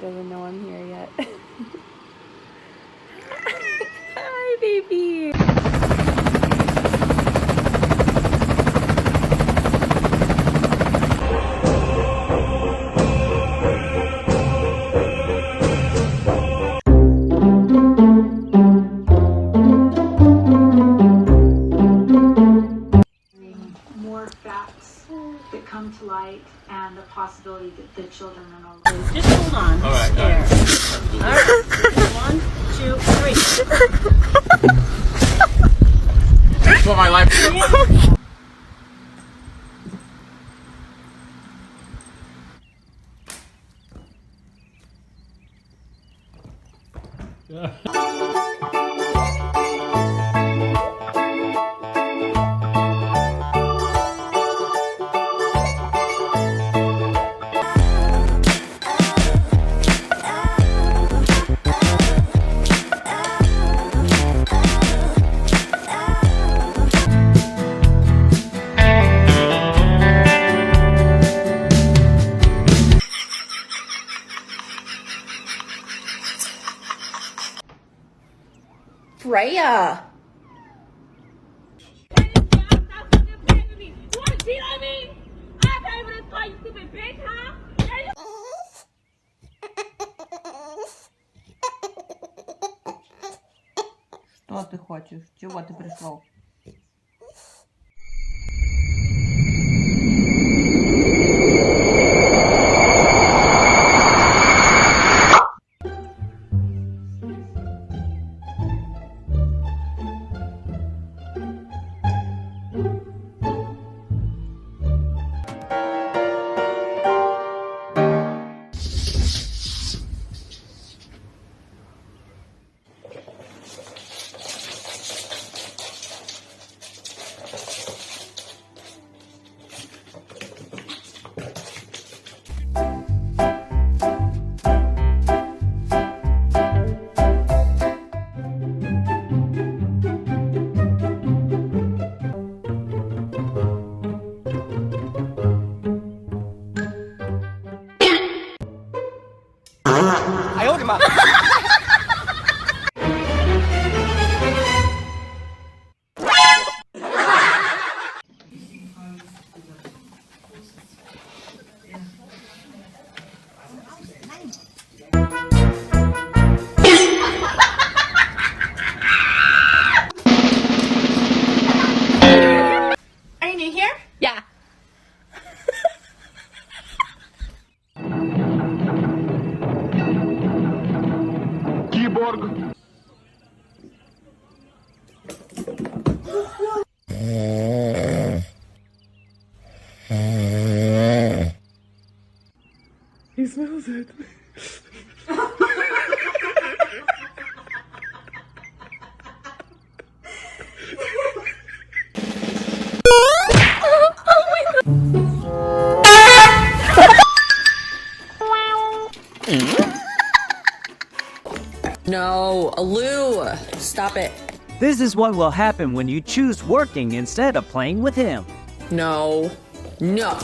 doesn't know I'm here yet. Hi, baby. More facts that come to light and the possibility that the children are no longer. Just hold on. All right. There. All right. 1, 2, 3. That's what my life is. Freya! Что ты хочешь? Чего ты пришел? Are you new here? Yeah. He smells it. No, Alu, stop it. This is what will happen when you choose working instead of playing with him. No, no.